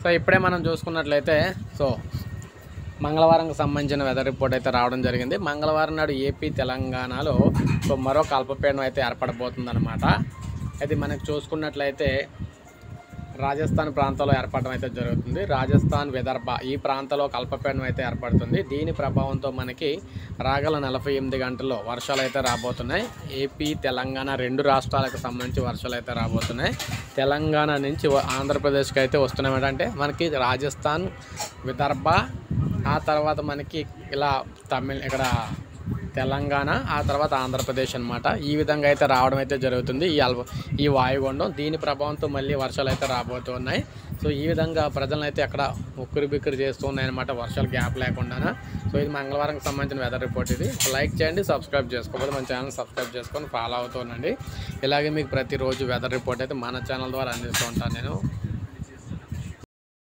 So ఇప్పుడే మనం చూసుకున్నట్లయితే సో మంగళవారంకి సంబంధించిన వెదర్ రిపోర్ట్ అయితే రావడం జరిగింది. మంగళవారం నాడు ఏపీ తెలంగాణలో సో మరో అల్పపీడనం అయితే ఏర్పడబోతుందన్నమాట. అది మనకు చూసుకున్నట్లయితే రాజస్థాన్ ప్రాంతంలో ఏర్పడడం అయితే జరుగుతుంది. రాజస్థాన్, విదర్భ ఈ ప్రాంతంలో అల్పపీడనం అయితే ఏర్పడుతుంది. దీని ప్రభావంతో మనకి రాగల 48 గంటల్లో వర్షాలు అయితే రాబోతున్నాయి. ఏపీ, తెలంగాణ 2 రాష్ట్రాలకు సంబంధించి వర్షాలు అయితే రాబోతున్నాయి. తెలంగాణ నుంచి ఆంధ్రప్రదేశ్కి అయితే వస్తున్నాయి. అంటే మనకి రాజస్థాన్, విదర్భ, ఆ తర్వాత మనకి ఇలా ఇక్కడ తెలంగాణ, ఆ తర్వాత ఆంధ్రప్రదేశ్ అనమాట. ఈ విధంగా అయితే రావడం అయితే జరుగుతుంది ఈ వాయుగుండం. దీని ప్రభావంతో మళ్ళీ వర్షాలు అయితే రాబోతున్నాయి. సో ఈ విధంగా ప్రజలను అయితే అక్కడ ఉక్కిరి బిక్కిరి చేస్తూ ఉన్నాయన్నమాట, వర్షాలు గ్యాప్ లేకుండా. సో ఇది మంగళవారంకి సంబంధించిన వెదర్ రిపోర్ట్. ఇది లైక్ చేయండి, సబ్స్క్రైబ్ చేసుకోకపోతే మన ఛానల్ సబ్స్క్రైబ్ చేసుకొని ఫాలో అవుతూ ఉండండి. ఇలాగే మీకు ప్రతిరోజు వెదర్ రిపోర్ట్ అయితే మన ఛానల్ ద్వారా అందిస్తూ ఉంటాను నేను.